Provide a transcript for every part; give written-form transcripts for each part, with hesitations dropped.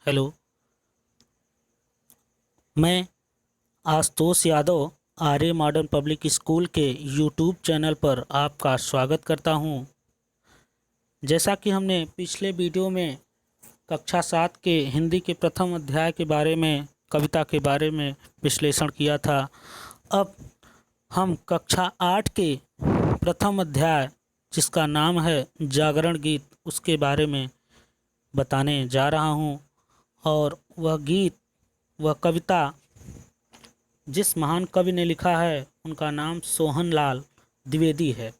Hello. मैं आशुतोष यादव आर्य modern public school के YouTube channel पर आपका स्वागत करता हूं। जैसा कि हमने पिछले वीडियो में कक्षा 7 के हिंदी के प्रथम अध्याय के बारे में, कविता के बारे में विश्लेषण किया था, अब हम कक्षा 8 के प्रथम अध्याय जिसका नाम है जागरण गीत, उसके बारे में बताने जा रहा हूं। और वह गीत, वह कविता जिस महान कवि ने लिखा है उनका नाम सोहनलाल द्विवेदी है।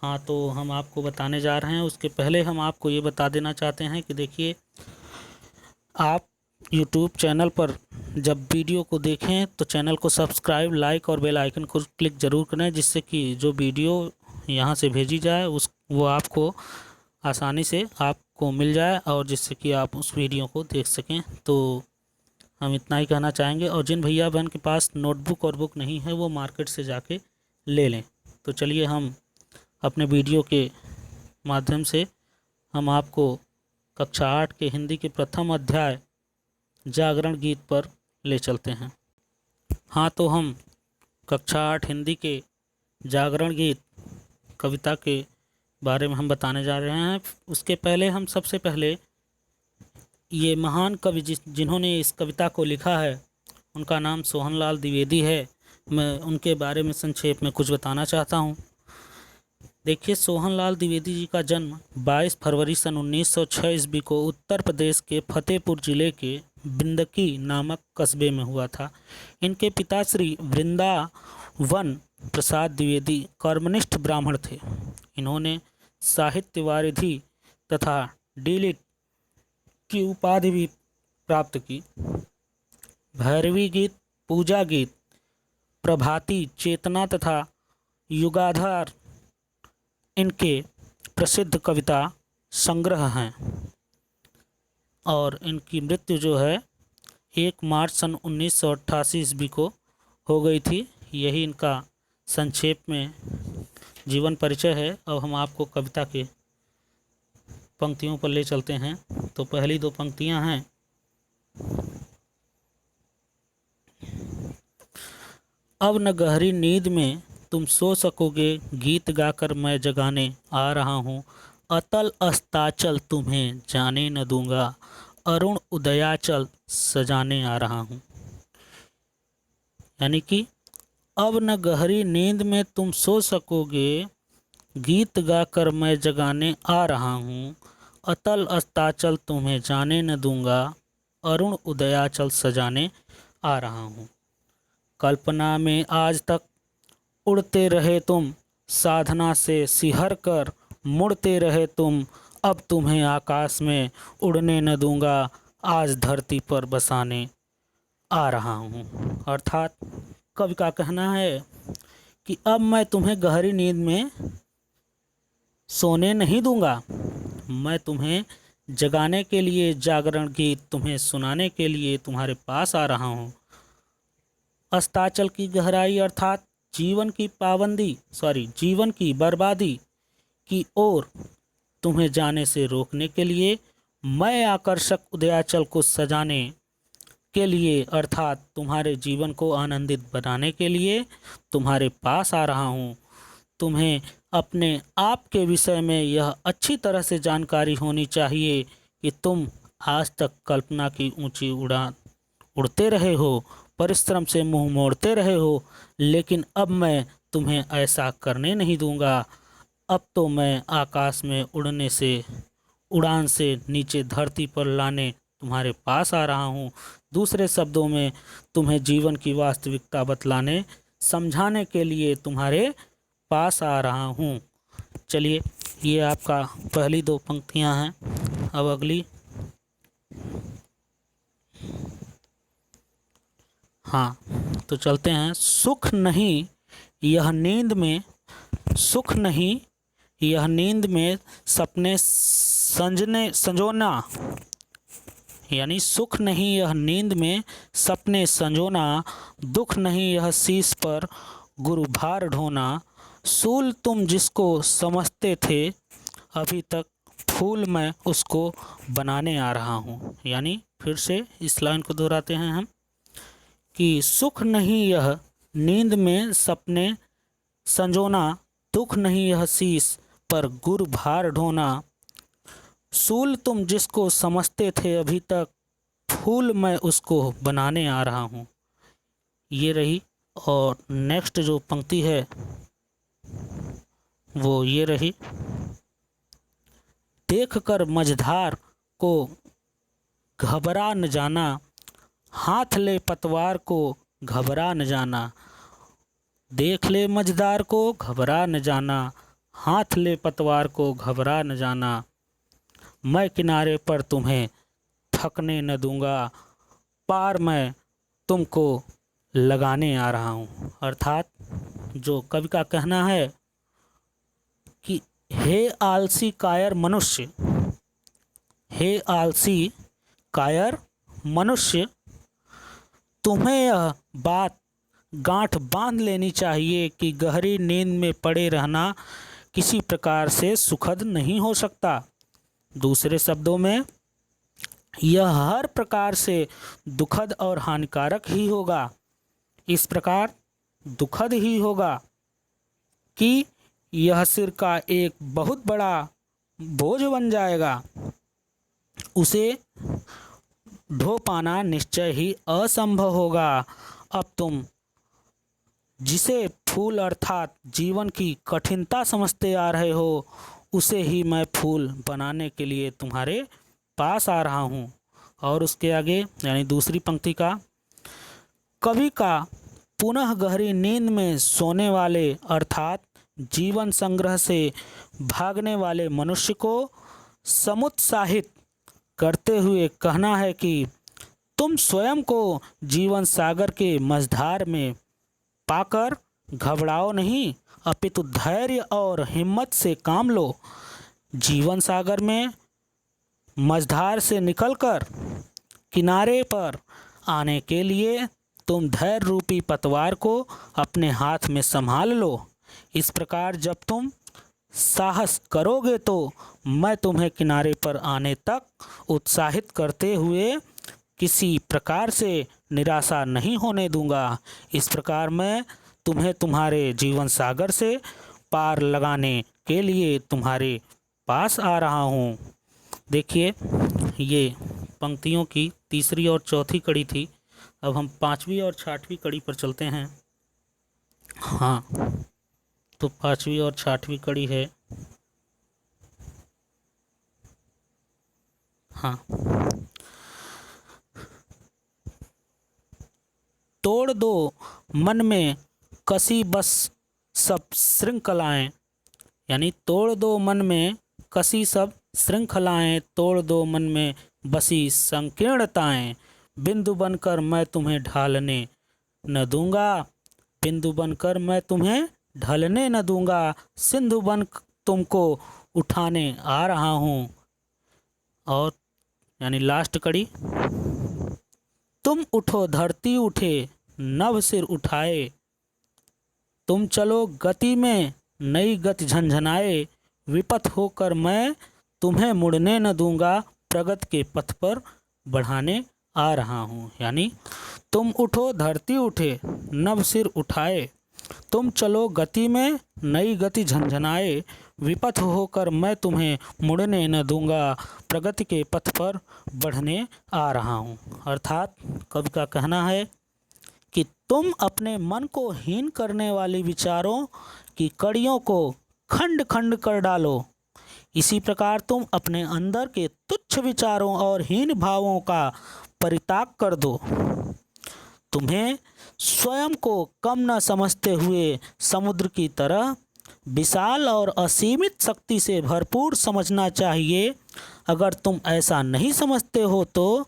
हाँ, तो हम आपको बताने जा रहे हैं। उसके पहले हम आपको ये बता देना चाहते हैं कि देखिए, आप YouTube चैनल पर जब वीडियो को देखें तो चैनल को सब्सक्राइब, लाइक और बेल आइकन को क्लिक ज़रूर करें, जिससे कि जो वीडियो यहाँ से भेजी जाए वो आपको आसानी से आपको मिल जाए और जिससे कि आप उस वीडियो को देख सकें। तो हम इतना ही कहना चाहेंगे। और जिन भैया बहन के पास नोटबुक और बुक नहीं है वो मार्केट से जाके ले लें। तो चलिए हम अपने वीडियो के माध्यम से हम आपको कक्षा 8 के हिंदी के प्रथम अध्याय जागरण गीत पर ले चलते हैं। हाँ, तो हम कक्षा 8 हिंदी के जागरण गीत कविता के बारे में हम बताने जा रहे हैं। उसके पहले हम सबसे पहले ये महान कवि जिन्होंने इस कविता को लिखा है उनका नाम सोहनलाल द्विवेदी है। मैं उनके बारे में संक्षेप में कुछ बताना चाहता हूँ। देखिए, सोहनलाल द्विवेदी जी का जन्म 22 फरवरी सन 1906 ईस्वी को उत्तर प्रदेश के फतेहपुर जिले के बिंदकी नामक कस्बे में हुआ था। इनके पिता श्री वृंदावन प्रसाद द्विवेदी कर्मनिष्ठ ब्राह्मण थे। इन्होंने साहित्य वारिधि तथा डीलिट की उपाधि भी प्राप्त की। भैरवी गीत, पूजा गीत, प्रभाती, चेतना तथा युगाधार इनके प्रसिद्ध कविता संग्रह हैं। और इनकी मृत्यु जो है 1 मार्च सन 1988 ईस्वी को हो गई थी। यही इनका संक्षेप में जीवन परिचय है। अब हम आपको कविता के पंक्तियों पर ले चलते हैं। तो पहली 2 पंक्तियां हैं। अब न गहरी नींद में तुम सो सकोगे, गीत गाकर मैं जगाने आ रहा हूँ। अतल अस्ताचल तुम्हें जाने न दूंगा, अरुण उदयाचल सजाने आ रहा हूँ। यानी कि अब न गहरी नींद में तुम सो सकोगे, गीत गाकर मैं जगाने आ रहा हूँ। अतल अस्ताचल तुम्हें जाने न दूंगा, अरुण उदयाचल सजाने आ रहा हूँ। कल्पना में आज तक उड़ते रहे तुम, साधना से सिहर कर मुड़ते रहे तुम। अब तुम्हें आकाश में उड़ने न दूंगा, आज धरती पर बसाने आ रहा हूँ। अर्थात कवि का कहना है कि अब मैं तुम्हें गहरी नींद में सोने नहीं दूंगा, मैं तुम्हें जगाने के लिए जागरण गीत तुम्हें सुनाने के लिए तुम्हारे पास आ रहा हूँ। अस्ताचल की गहराई अर्थात जीवन की बर्बादी की ओर तुम्हें जाने से रोकने के लिए, मैं आकर्षक उदयाचल को सजाने के लिए अर्थात तुम्हारे जीवन को आनंदित बनाने के लिए तुम्हारे पास आ रहा हूँ। तुम्हें अपने आप के विषय में यह अच्छी तरह से जानकारी होनी चाहिए कि तुम आज तक कल्पना की ऊंची उड़ान उड़ते रहे हो, परिश्रम से मुंह मोड़ते रहे हो, लेकिन अब मैं तुम्हें ऐसा करने नहीं दूंगा। अब तो मैं आकाश में उड़ान से नीचे धरती पर लाने तुम्हारे पास आ रहा हूँ। दूसरे शब्दों में तुम्हें जीवन की वास्तविकता बतलाने, समझाने के लिए तुम्हारे पास आ रहा हूँ। चलिए, ये आपका पहली 2 पंक्तियाँ हैं। अब अगली, हाँ, तो चलते हैं। सुख नहीं यह नींद में सपने संजोना, यानी सुख नहीं यह नींद में सपने संजोना, दुख नहीं यह शीश पर गुरु भार ढोना। सूल तुम जिसको समझते थे, अभी तक फूल मैं उसको बनाने आ रहा हूँ। यानी फिर से इस लाइन को दोहराते हैं हम कि सुख नहीं यह नींद में सपने संजोना, दुख नहीं यह शीश पर गुर भार ढोना, सूल तुम जिसको समझते थे अभी तक, फूल मैं उसको बनाने आ रहा हूँ। ये रही। और नेक्स्ट जो पंक्ति है वो ये रही, देख कर मझधार को घबरा न जाना, हाथ ले पतवार को घबरा न जाना, देख ले मझधार को घबरा न जाना, हाथ ले पतवार को घबरा न जाना, मैं किनारे पर तुम्हें थकने न दूंगा, पार मैं तुमको लगाने आ रहा हूँ। अर्थात जो कवि का कहना है कि हे आलसी कायर मनुष्य, हे आलसी कायर मनुष्य, तुम्हें यह बात गांठ बांध लेनी चाहिए कि गहरी नींद में पड़े रहना किसी प्रकार से सुखद नहीं हो सकता। दूसरे शब्दों में यह हर प्रकार से दुखद और हानिकारक ही होगा। इस प्रकार दुखद ही होगा कि यह सिर का एक बहुत बड़ा बोझ बन जाएगा, उसे ढो पाना निश्चय ही असंभव होगा। अब तुम जिसे फूल अर्थात जीवन की कठिनता समझते आ रहे हो, उसे ही मैं फूल बनाने के लिए तुम्हारे पास आ रहा हूँ। और उसके आगे यानी दूसरी पंक्ति का, कवि का पुनः गहरी नींद में सोने वाले अर्थात जीवन संग्रह से भागने वाले मनुष्य को समुत्साहित करते हुए कहना है कि तुम स्वयं को जीवन सागर के मझधार में पाकर घबराओ नहीं, अपितु धैर्य और हिम्मत से काम लो। जीवन सागर में मझधार से निकलकर किनारे पर आने के लिए तुम धैर्य रूपी पतवार को अपने हाथ में संभाल लो। इस प्रकार जब तुम साहस करोगे तो मैं तुम्हें किनारे पर आने तक उत्साहित करते हुए किसी प्रकार से निराशा नहीं होने दूंगा। इस प्रकार मैं तुम्हें तुम्हारे जीवन सागर से पार लगाने के लिए तुम्हारे पास आ रहा हूँ। देखिए, ये पंक्तियों की तीसरी और चौथी कड़ी थी। अब हम पांचवी और छठवीं कड़ी पर चलते हैं। हाँ, तो पांचवी और छठवीं कड़ी है, हाँ, तोड़ दो मन में कसी बस सब श्रृंखलाएं, यानी तोड़ दो मन में कसी सब श्रृंखलाएं, तोड़ दो मन में बसी संकीर्णताएं, बिंदु बनकर मैं तुम्हें ढालने न दूंगा, बिंदु बनकर मैं तुम्हें ढलने न दूंगा, सिंधु बन तुमको उठाने आ रहा हूँ। और यानी लास्ट कड़ी, तुम उठो धरती उठे नभ सिर उठाए, तुम चलो गति में नई गति झंझनाए, विपथ होकर मैं तुम्हें मुड़ने न दूंगा, प्रगति के पथ पर बढ़ाने आ रहा हूँ। यानी तुम उठो धरती उठे नभ सिर उठाए, तुम चलो गति में नई गति झंझनाए, विपथ होकर मैं तुम्हें मुड़ने न दूंगा, प्रगति के पथ पर बढ़ने आ रहा हूँ। अर्थात कवि का कहना है कि तुम अपने मन को हीन करने वाले विचारों की कड़ियों को खंड खंड कर डालो। इसी प्रकार तुम अपने अंदर के तुच्छ विचारों और हीन भावों का परित्याग कर दो। तुम्हें स्वयं को कम न समझते हुए समुद्र की तरह विशाल और असीमित शक्ति से भरपूर समझना चाहिए। अगर तुम ऐसा नहीं समझते हो तो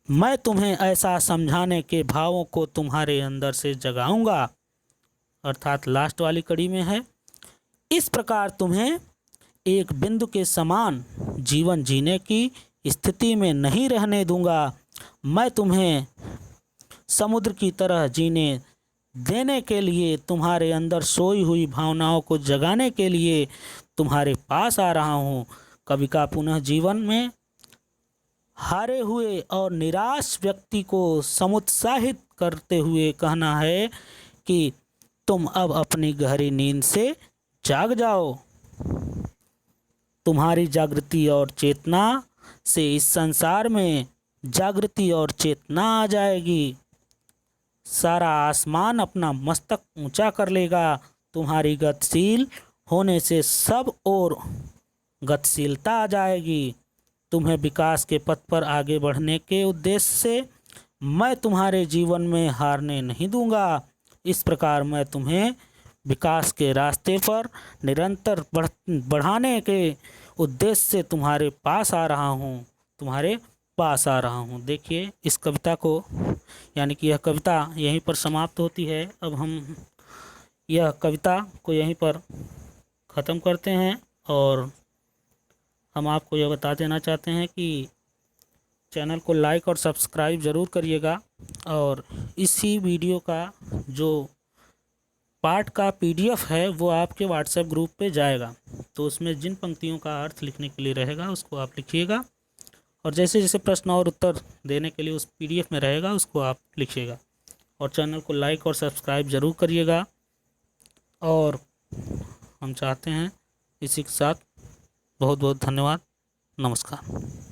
मैं तुम्हें ऐसा समझाने के भावों को तुम्हारे अंदर से जगाऊंगा। अर्थात लास्ट वाली कड़ी में है, इस प्रकार तुम्हें एक बिंदु के समान जीवन जीने की स्थिति में नहीं रहने दूंगा। मैं तुम्हें समुद्र की तरह जीने देने के लिए, तुम्हारे अंदर सोई हुई भावनाओं को जगाने के लिए तुम्हारे पास आ रहा हूँ। कवि का पुनः जीवन में हारे हुए और निराश व्यक्ति को समुत्साहित करते हुए कहना है कि तुम अब अपनी गहरी नींद से जाग जाओ। तुम्हारी जागृति और चेतना से इस संसार में जागृति और चेतना आ जाएगी। सारा आसमान अपना मस्तक ऊंचा कर लेगा। तुम्हारी गतिशील होने से सब और गतिशीलता आ जाएगी। तुम्हें विकास के पथ पर आगे बढ़ने के उद्देश्य से मैं तुम्हारे जीवन में हारने नहीं दूंगा। इस प्रकार मैं तुम्हें विकास के रास्ते पर निरंतर बढ़ाने के उद्देश्य से तुम्हारे पास आ रहा हूँ। देखिए इस कविता को, यानी कि यह कविता यहीं पर समाप्त होती है। अब हम यह कविता को यहीं पर ख़त्म करते हैं और हम आपको यह बता देना चाहते हैं कि चैनल को लाइक और सब्सक्राइब ज़रूर करिएगा। और इसी वीडियो का जो पाठ का PDF है वो आपके व्हाट्सएप ग्रुप पे जाएगा, तो उसमें जिन पंक्तियों का अर्थ लिखने के लिए रहेगा उसको आप लिखिएगा, और जैसे जैसे प्रश्न और उत्तर देने के लिए उस PDF में रहेगा उसको आप लिखिएगा। और चैनल को लाइक और सब्सक्राइब ज़रूर करिएगा। और हम चाहते हैं इसी के साथ बहुत बहुत धन्यवाद। नमस्कार।